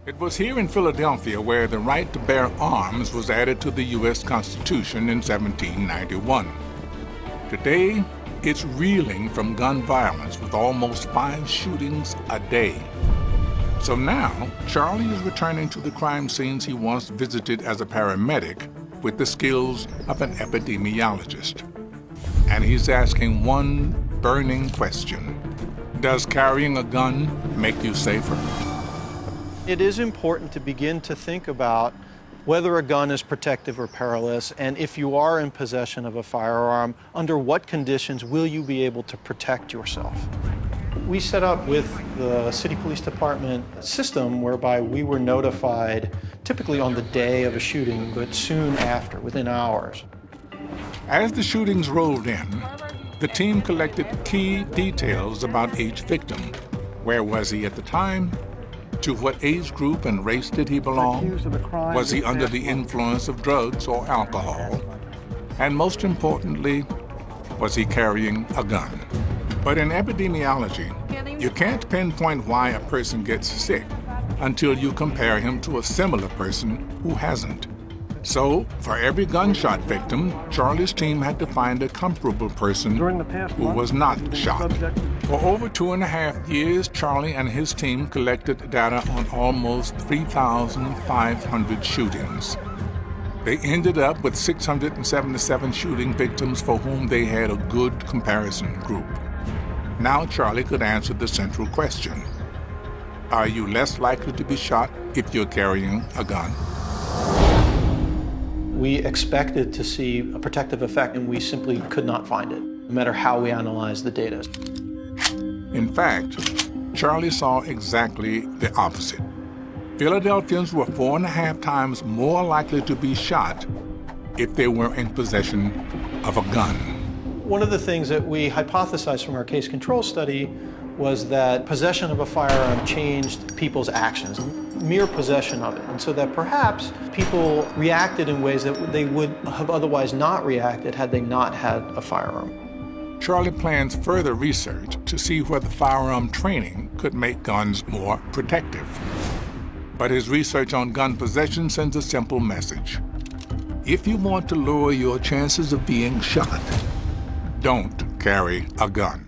It was here in Philadelphia where the right to bear arms was added to the U.S. Constitution in 1791. Today, it's reeling from gun violence with almost 5 shootings a day. So now, Charlie is returning to the crime scenes he once visited as a paramedic with the skills of an epidemiologist. And he's asking one burning question: does carrying a gun make you safer? It is important to begin to think about whether a gun is protective or perilous, and if you are in possession of a firearm, under what conditions will you be able to protect yourself? We set up with the City Police Department a system whereby we were notified typically on the day of a shooting, but soon after, within hours. As the shootings rolled in, the team collected key details about each victim. Where was he at the time? To what age group and race did he belong? Was he under the influence of drugs or alcohol? And most importantly, was he carrying a gun? But in epidemiology, you can't pinpoint why a person gets sick until you compare him to a similar person who hasn't. So, for every gunshot victim, Charlie's team had to find a comparable person who was not shot. For over 2.5 years, Charlie and his team collected data on almost 3,500 shootings. They ended up with 677 shooting victims for whom they had a good comparison group. Now Charlie could answer the central question: are you less likely to be shot if you're carrying a gun? We expected to see a protective effect, and we simply could not find it, no matter how we analyzed the data. In fact, Charlie saw exactly the opposite. Philadelphians were 4.5 times more likely to be shot if they were in possession of a gun. One of the things that we hypothesized from our case control study was that possession of a firearm changed people's actions, mere possession of it, and so that perhaps people reacted in ways that they would have otherwise not reacted had they not had a firearm. Charlie plans further research to see whether firearm training could make guns more protective. But his research on gun possession sends a simple message: if you want to lower your chances of being shot, don't carry a gun.